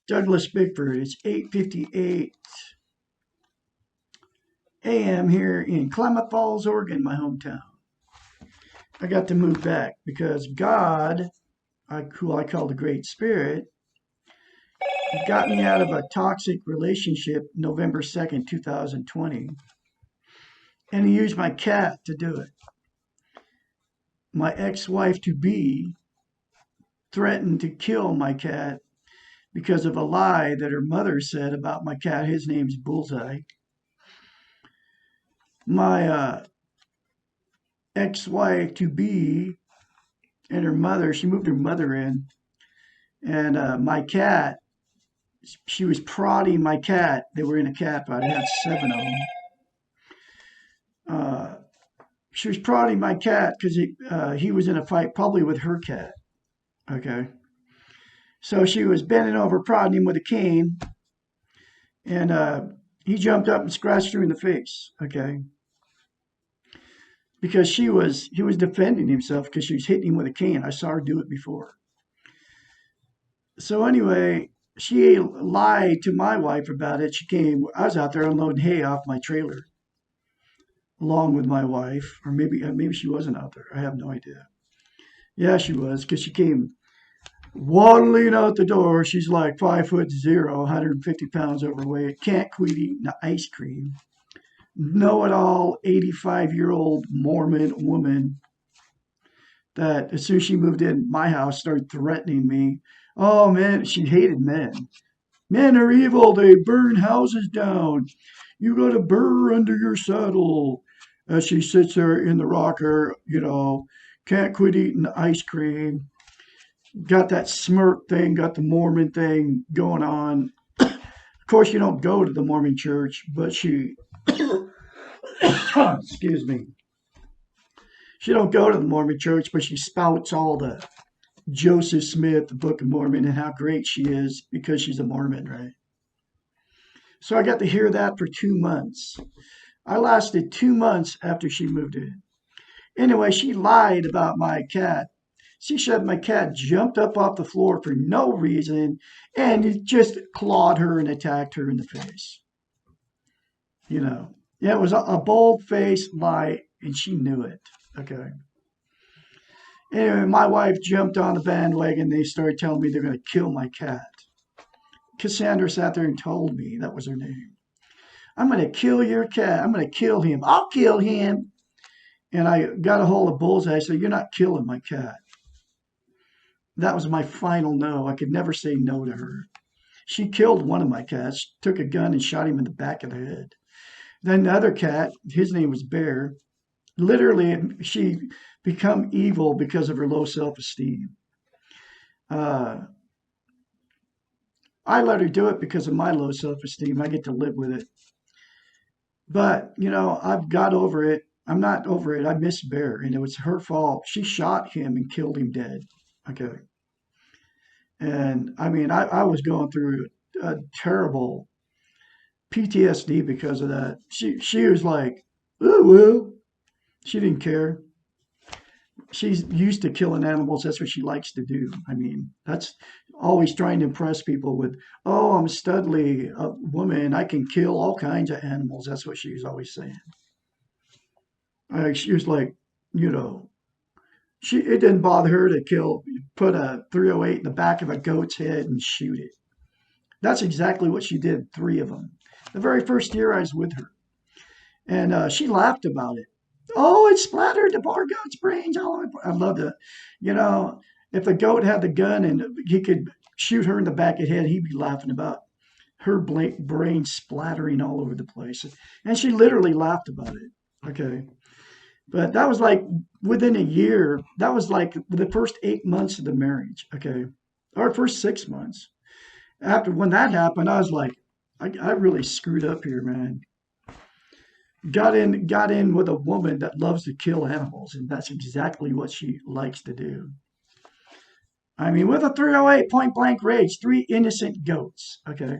Douglas Bickford. It's 8:58 a.m. here in Klamath Falls, Oregon, my hometown. I got to move back because God, who I call the Great Spirit, got me out of a toxic relationship November 2nd, 2020. And he used my cat to do it. My ex-wife to be threatened to kill my cat because of a lie that her mother said about my cat. His name's Bullseye. My ex-wife to be and her mother, she moved her mother in, and my cat, she was prodding my cat. They were in a cat fight. I had 7 of them. She was prodding my cat because he was in a fight, probably with her cat. Okay. So she was bending over, prodding him with a cane, and he jumped up and scratched her in the face. Okay. Because he was defending himself because she was hitting him with a cane. I saw her do it before. So anyway, she lied to my wife about it. She came. I was out there unloading hay off my trailer, along with my wife, or maybe she wasn't out there. I have no idea. Yeah, she was, because she came waddling out the door. She's like 5'0", 150 pounds overweight, can't quit eating ice cream. Know-it-all, 85-year-old Mormon woman that as soon as she moved in my house started threatening me. Oh man, she hated men. Men are evil. They burn houses down. You got to burr under your saddle. As she sits there in the rocker, can't quit eating ice cream. Got that smirk thing, got the Mormon thing going on. Of course, you don't go to the Mormon church, but she, excuse me, she don't go to the Mormon church, but she spouts all the Joseph Smith, the Book of Mormon, and how great she is because she's a Mormon, right? So I got to hear that for 2 months. I lasted 2 months after she moved in. Anyway, she lied about my cat. She said my cat jumped up off the floor for no reason and it just clawed her and attacked her in the face. Yeah, it was a bold-faced lie, and she knew it. Okay. Anyway, my wife jumped on the bandwagon. They started telling me they're going to kill my cat. Cassandra sat there and told me, that was her name. I'm going to kill your cat. I'm going to kill him. I'll kill him. And I got a hold of Bullseye. I said, you're not killing my cat. That was my final no. I could never say no to her. She killed one of my cats, took a gun and shot him in the back of the head. Then the other cat, his name was Bear. Literally, she become evil because of her low self-esteem. I let her do it because of my low self-esteem. I get to live with it. But, I've got over it. I'm not over it. I miss Bear, and it was her fault. She shot him and killed him dead. Okay. And, I mean, I was going through a terrible PTSD because of that. She was like, oh, well, she didn't care. She's used to killing animals. That's what she likes to do. I mean, that's always trying to impress people with, oh, I'm Studley, a woman. I can kill all kinds of animals. That's what she was always saying. She was like, it didn't bother her to put a 308 in the back of a goat's head and shoot it. That's exactly what she did, 3 of them. The very first year I was with her. And she laughed about it. Oh, it splattered the poor goat's brains all over. I loved it. If the goat had the gun and he could shoot her in the back of the head, he'd be laughing about her brain splattering all over the place. And she literally laughed about it. Okay. But that was like within a year. That was like the first 8 months of the marriage. Okay. Or first 6 months. When that happened, I was like, I really screwed up here, man. Got in with a woman that loves to kill animals, and that's exactly what she likes to do. I mean, with a 308 point blank range, 3 innocent goats, okay?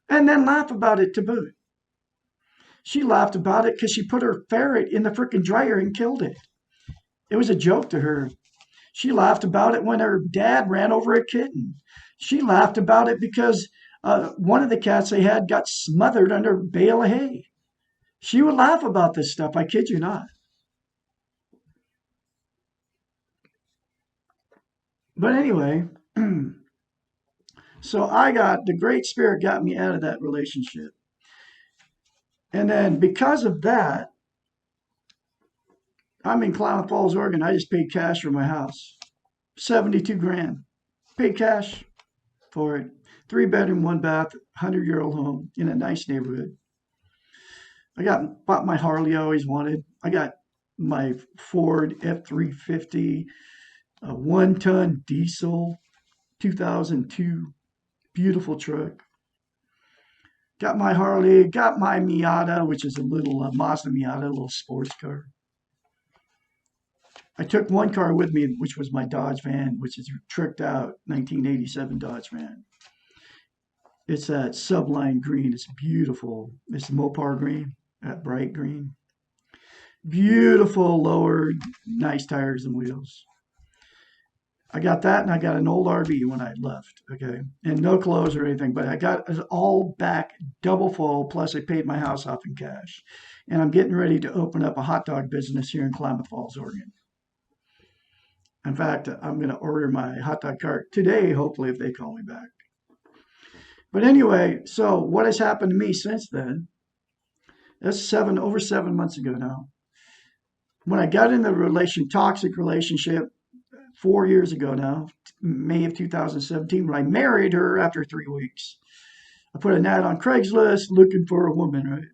And then laugh about it to boot. She laughed about it because she put her ferret in the frickin' dryer and killed it. It was a joke to her. She laughed about it when her dad ran over a kitten. She laughed about it because one of the cats they had got smothered under a bale of hay. She would laugh about this stuff. I kid you not. But anyway, so the Great Spirit got me out of that relationship. And then because of that, I'm in Klamath Falls, Oregon. I just paid cash for my house. 72 grand. Paid cash for it. 3 bedroom, 1 bath, 100-year-old home in a nice neighborhood. Bought my Harley I always wanted. I got my Ford F-350, a 1-ton diesel, 2002, beautiful truck. Got my Harley, got my Miata, which is a little Mazda Miata, a little sports car. I took one car with me, which was my Dodge van, which is a tricked out 1987 Dodge van. It's that subline green. It's beautiful. It's Mopar green, that bright green. Beautiful lowered, nice tires and wheels. I got that, and I got an old RV when I left. Okay, and no clothes or anything, but I got it all back, double full. Plus, I paid my house off in cash, and I'm getting ready to open up a hot dog business here in Klamath Falls, Oregon. In fact, I'm going to order my hot dog cart today, hopefully, if they call me back. But anyway, so what has happened to me since then? That's over 7 months ago now. When I got in the toxic relationship 4 years ago now, May of 2017, when I married her after 3 weeks, I put an ad on Craigslist looking for a woman, right?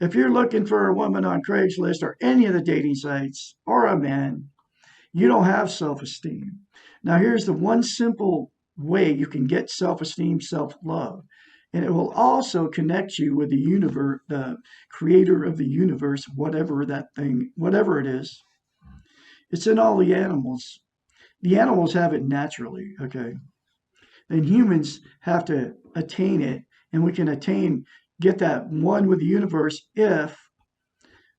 If you're looking for a woman on Craigslist or any of the dating sites or a man, you don't have self-esteem. Now, here's the one simple way you can get self-esteem, self-love. And it will also connect you with the universe, the creator of the universe, whatever it is. It's in all the animals. The animals have it naturally, okay? And humans have to attain it, and we can get that one with the universe if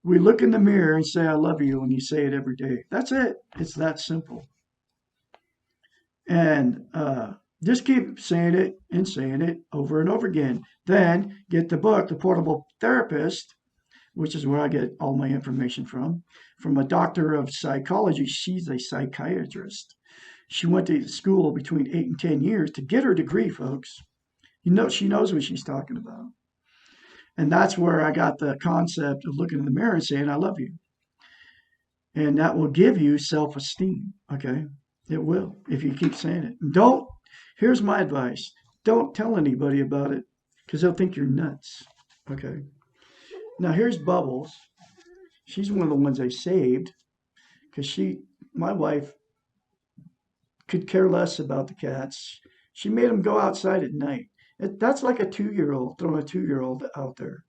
we look in the mirror and say, I love you, and you say it every day. That's it. It's that simple. And just keep saying it over and over again. Then get the book, The Portable Therapist, which is where I get all my information from a doctor of psychology. She's a psychiatrist. She went to school between 8 and 10 years to get her degree, folks. She knows what she's talking about. And that's where I got the concept of looking in the mirror and saying, I love you. And that will give you self-esteem, okay? It will, if you keep saying it. Here's my advice. Don't tell anybody about it because they'll think you're nuts, okay? Now, here's Bubbles. She's one of the ones I saved because my wife, could care less about the cats. She made them go outside at night. That's like a 2-year-old, throwing a 2-year-old out there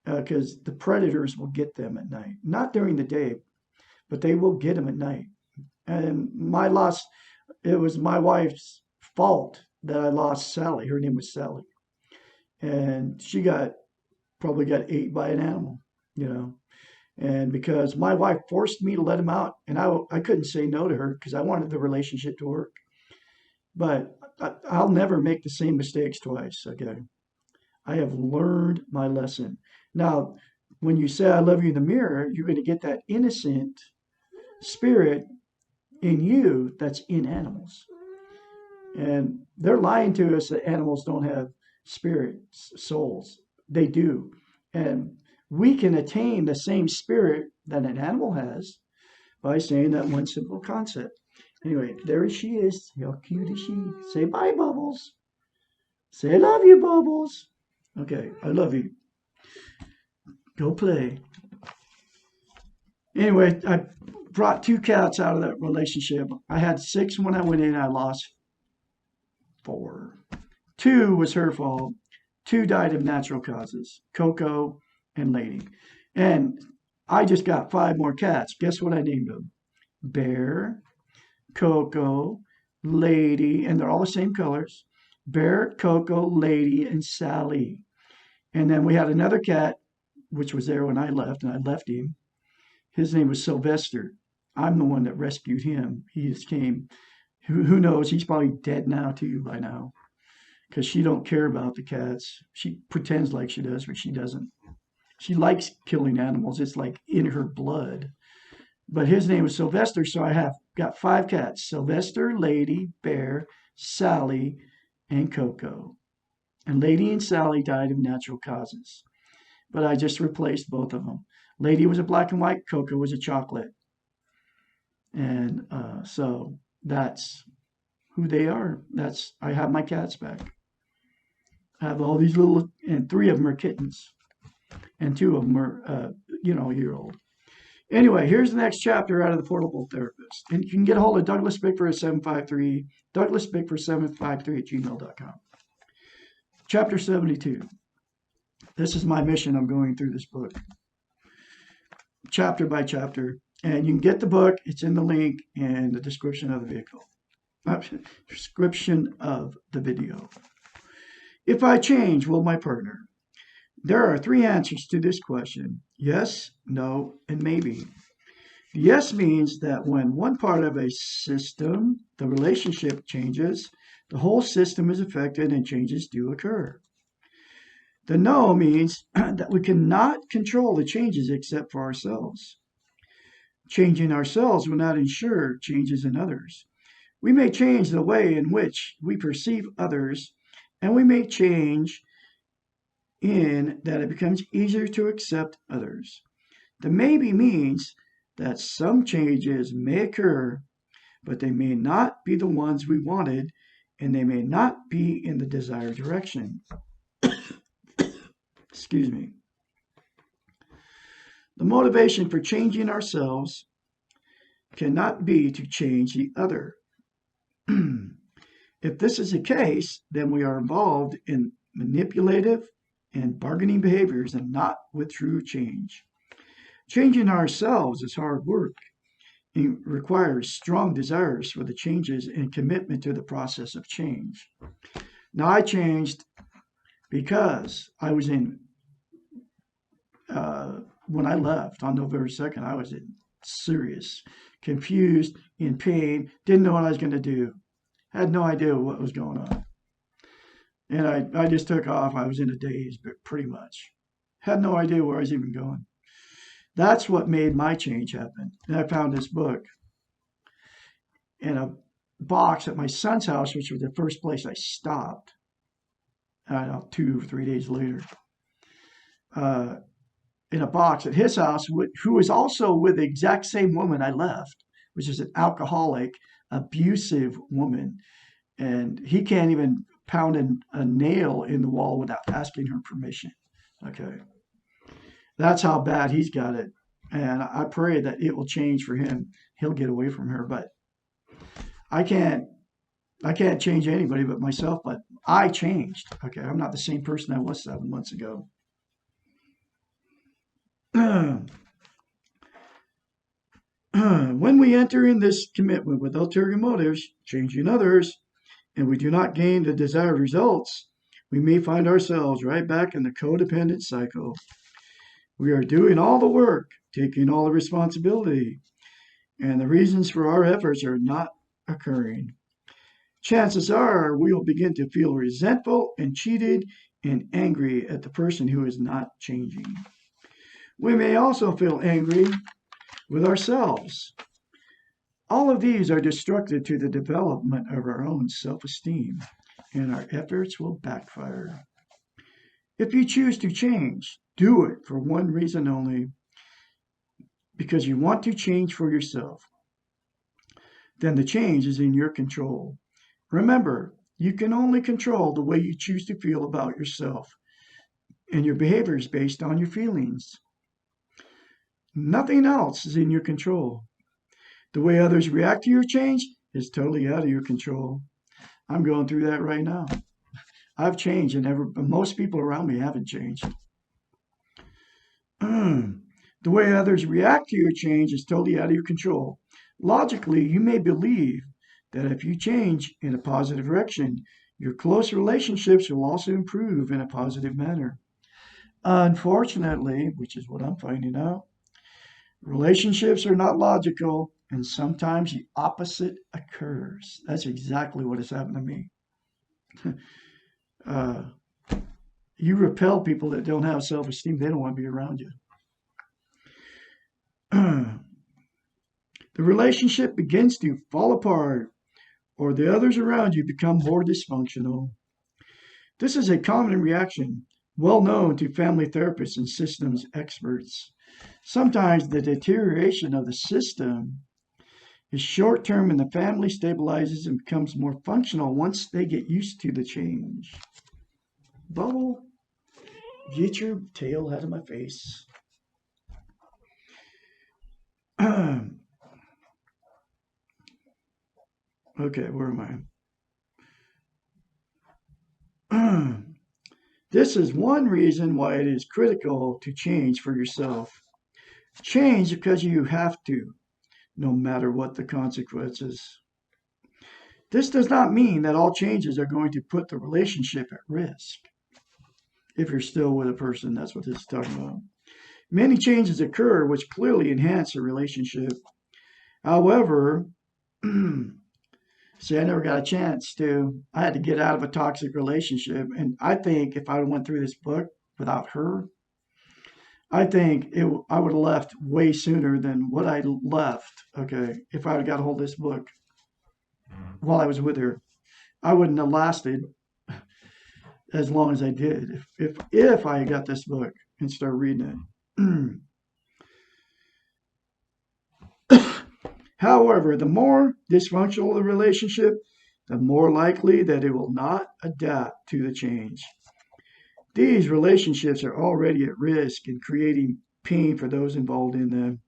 because the predators will get them at night. Not during the day, but they will get them at night. And it was my wife's fault that I lost Sally. Her name was Sally. And she probably got ate by an animal, you know. And because my wife forced me to let him out, and I couldn't say no to her because I wanted the relationship to work. But I'll never make the same mistakes twice, okay? I have learned my lesson. Now, when you say I love you in the mirror, you're going to get that innocent spirit in you that's in animals. And they're lying to us that animals don't have spirits, souls. They do. And we can attain the same spirit that an animal has by saying that one simple concept. Anyway, there she is. How cute is she? Say bye, Bubbles. Say I love you, Bubbles. Okay, I love you. Go play. Anyway, I brought 2 cats out of that relationship. I had 6 when I went in. I lost 4. 2 was her fault. 2 died of natural causes. Coco and Lady. And I just got 5 more cats. Guess what I named them? Bear, Coco, Lady, and they're all the same colors. Bear, Coco, Lady, and Sally. And then we had another cat, which was there when I left, and I left him. His name was Sylvester. I'm the one that rescued him. He just came. Who knows? He's probably dead now too by now because she don't care about the cats. She pretends like she does, but she doesn't. She likes killing animals. It's like in her blood. But his name was Sylvester, so I have got 5 cats: Sylvester, Lady, Bear, Sally, and Coco. And Lady and Sally died of natural causes, but I just replaced both of them. Lady was a black and white, Coco was a chocolate. And so that's who they are. That's I have my cats back. I have all these little, and 3 of them are kittens, and 2 of them are, a year old. Anyway, here's the next chapter out of the Portable Therapist. And you can get a hold of Douglas Bickford 753, Douglas Bickford 753 at gmail.com. Chapter 72. This is my mission. I'm going through this book, chapter by chapter. And you can get the book. It's in the link in the description of the description of the video. If I change, will my partner? There are 3 answers to this question: yes, no, and maybe. Yes means that when one part of a system, the relationship, changes, the whole system is affected and changes do occur. The no means that we cannot control the changes except for ourselves. Changing ourselves will not ensure changes in others. We may change the way in which we perceive others, and we may change in that it becomes easier to accept others. The maybe means that some changes may occur, but they may not be the ones we wanted, and they may not be in the desired direction. Excuse me. The motivation for changing ourselves cannot be to change the other. If this is the case, then we are involved in manipulative and bargaining behaviors and not with true change. Changing ourselves is hard work. It requires strong desires for the changes and commitment to the process of change. Now, I changed because I was when I left on November 2nd, I was in serious, confused, in pain, didn't know what I was going to do, had no idea what was going on. And I just took off. I was in a daze, but pretty much had no idea where I was even going. That's what made my change happen. And I found this book in a box at my son's house, which was the first place I stopped. I don't know, 2 or 3 days later. In a box at his house, who was also with the exact same woman I left, which is an alcoholic, abusive woman. And he can't even pound a nail in the wall without asking her permission. Okay. That's how bad he's got it. And I pray that it will change for him. He'll get away from her. But I can't change anybody but myself, but I changed. Okay. I'm not the same person I was 7 months ago. When we enter in this commitment with ulterior motives, changing others, and we do not gain the desired results, we may find ourselves right back in the codependent cycle. We are doing all the work, taking all the responsibility, and the reasons for our efforts are not occurring. Chances are we will begin to feel resentful and cheated and angry at the person who is not changing. We may also feel angry with ourselves. All of these are destructive to the development of our own self-esteem, and our efforts will backfire. If you choose to change, do it for one reason only, because you want to change for yourself. Then the change is in your control. Remember, you can only control the way you choose to feel about yourself, and your behavior is based on your feelings. Nothing else is in your control. The way others react to your change is totally out of your control. I'm going through that right now. I've changed, and most people around me haven't changed. The way others react to your change is totally out of your control. Logically, you may believe that if you change in a positive direction, your close relationships will also improve in a positive manner. Unfortunately, which is what I'm finding out, relationships are not logical and sometimes the opposite occurs. That's exactly what has happened to me. uh, you repel people that don't have self-esteem. They don't want to be around you. The relationship begins to fall apart, or the others around you become more dysfunctional. This is a common reaction, well known to family therapists and systems experts. Sometimes the deterioration of the system is short term and the family stabilizes and becomes more functional once they get used to the change. Bubble, get your tail out of my face. Okay, where am I? This is one reason why it is critical to change for yourself. Change because you have to, no matter what the consequences. This does not mean that all changes are going to put the relationship at risk. If you're still with a person, that's what this is talking about. Many changes occur which clearly enhance a relationship. However, see, I never got a chance to. I had to get out of a toxic relationship. And I think if I went through this book without her, I think I would have left way sooner than what I left. Okay. If I had got a hold of this book while I was with her, I wouldn't have lasted as long as I did if I had got this book and started reading it. However, the more dysfunctional the relationship, the more likely that it will not adapt to the change. These relationships are already at risk in creating pain for those involved in them.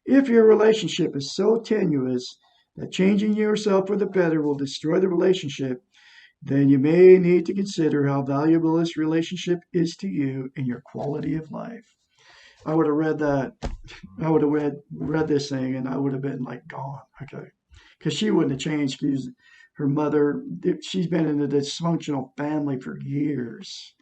If your relationship is so tenuous that changing yourself for the better will destroy the relationship, then you may need to consider how valuable this relationship is to you and your quality of life. I would have read that. I would have read this thing, and I would have been like gone. Okay, because she wouldn't have changed. Because her mother, she's been in a dysfunctional family for years.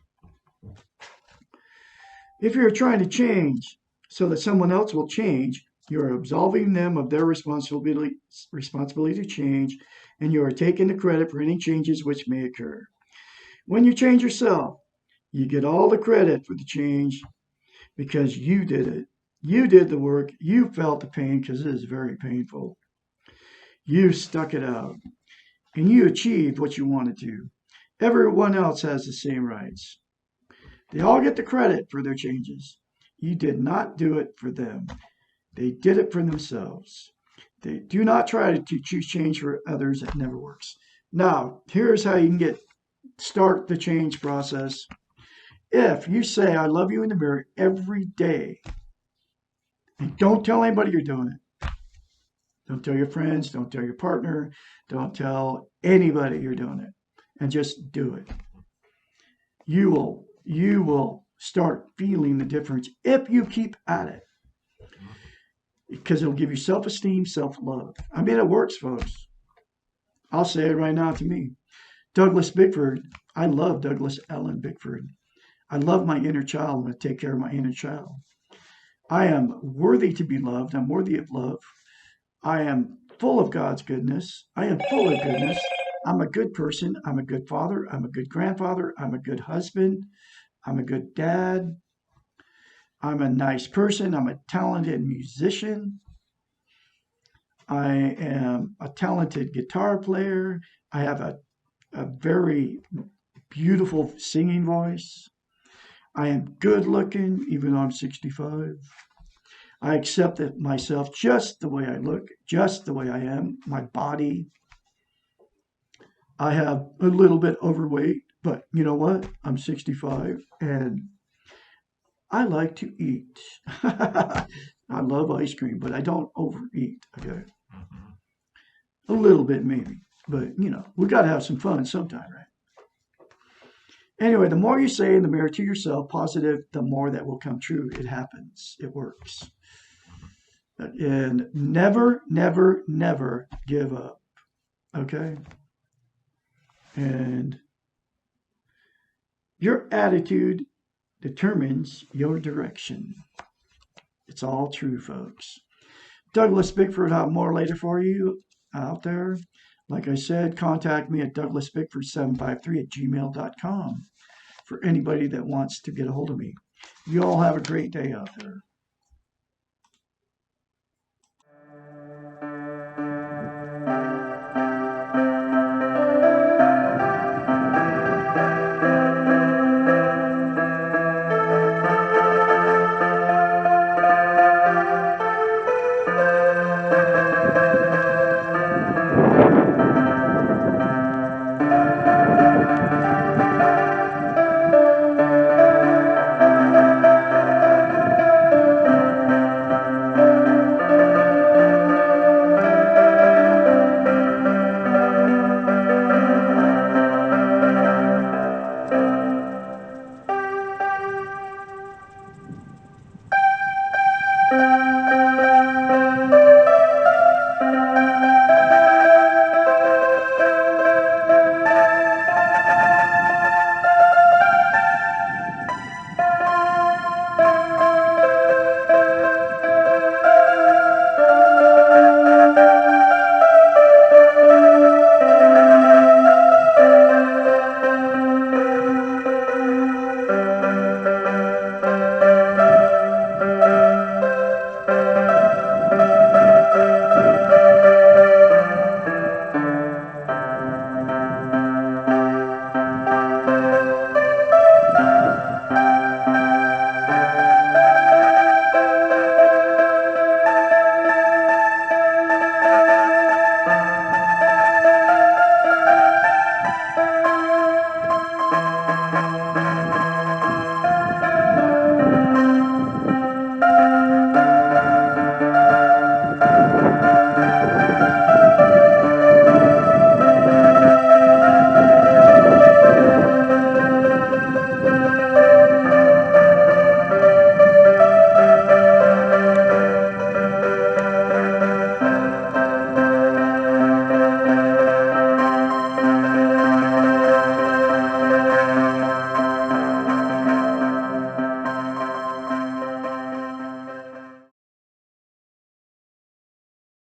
If you're trying to change so that someone else will change, you are absolving them of their responsibility to change, and you are taking the credit for any changes which may occur. When you change yourself, you get all the credit for the change because you did it. You did the work. You felt the pain because it is very painful. You stuck it out and you achieved what you wanted to. Everyone else has the same rights. They all get the credit for their changes. You did not do it for them. They did it for themselves. They do not try to choose change for others. It never works. Now, here's how you can start the change process. If you say, I love you in the mirror every day, and don't tell anybody you're doing it. Don't tell your friends, don't tell your partner, don't tell anybody you're doing it. And just do it. You will start feeling the difference if you keep at it. Because it'll give you self-esteem, self-love. I mean, it works, folks. I'll say it right now to me. Douglas Bickford, I love Douglas Ellen Bickford. I love my inner child. I'm going to take care of my inner child. I am worthy to be loved. I'm worthy of love. I am full of God's goodness. I am full of goodness. I'm a good person. I'm a good father. I'm a good grandfather. I'm a good husband. I'm a good dad. I'm a nice person. I'm a talented musician. I am a talented guitar player. I have a very beautiful singing voice. I am good looking, even though I'm 65. I accept myself just the way I look, just the way I am, my body. I have a little bit overweight, but you know what? I'm 65 and I like to eat. I love ice cream, but I don't overeat. Okay. A little bit maybe, but we got to have some fun sometime, right? Anyway, the more you say in the mirror to yourself positive, the more that will come true. It happens. It works. And never, never, never give up. Okay? And your attitude determines your direction. It's all true, folks. Douglas Bickford, I'll have more later for you out there. Like I said, contact me at douglasbickford753 @gmail.com for anybody that wants to get a hold of me. You all have a great day out there.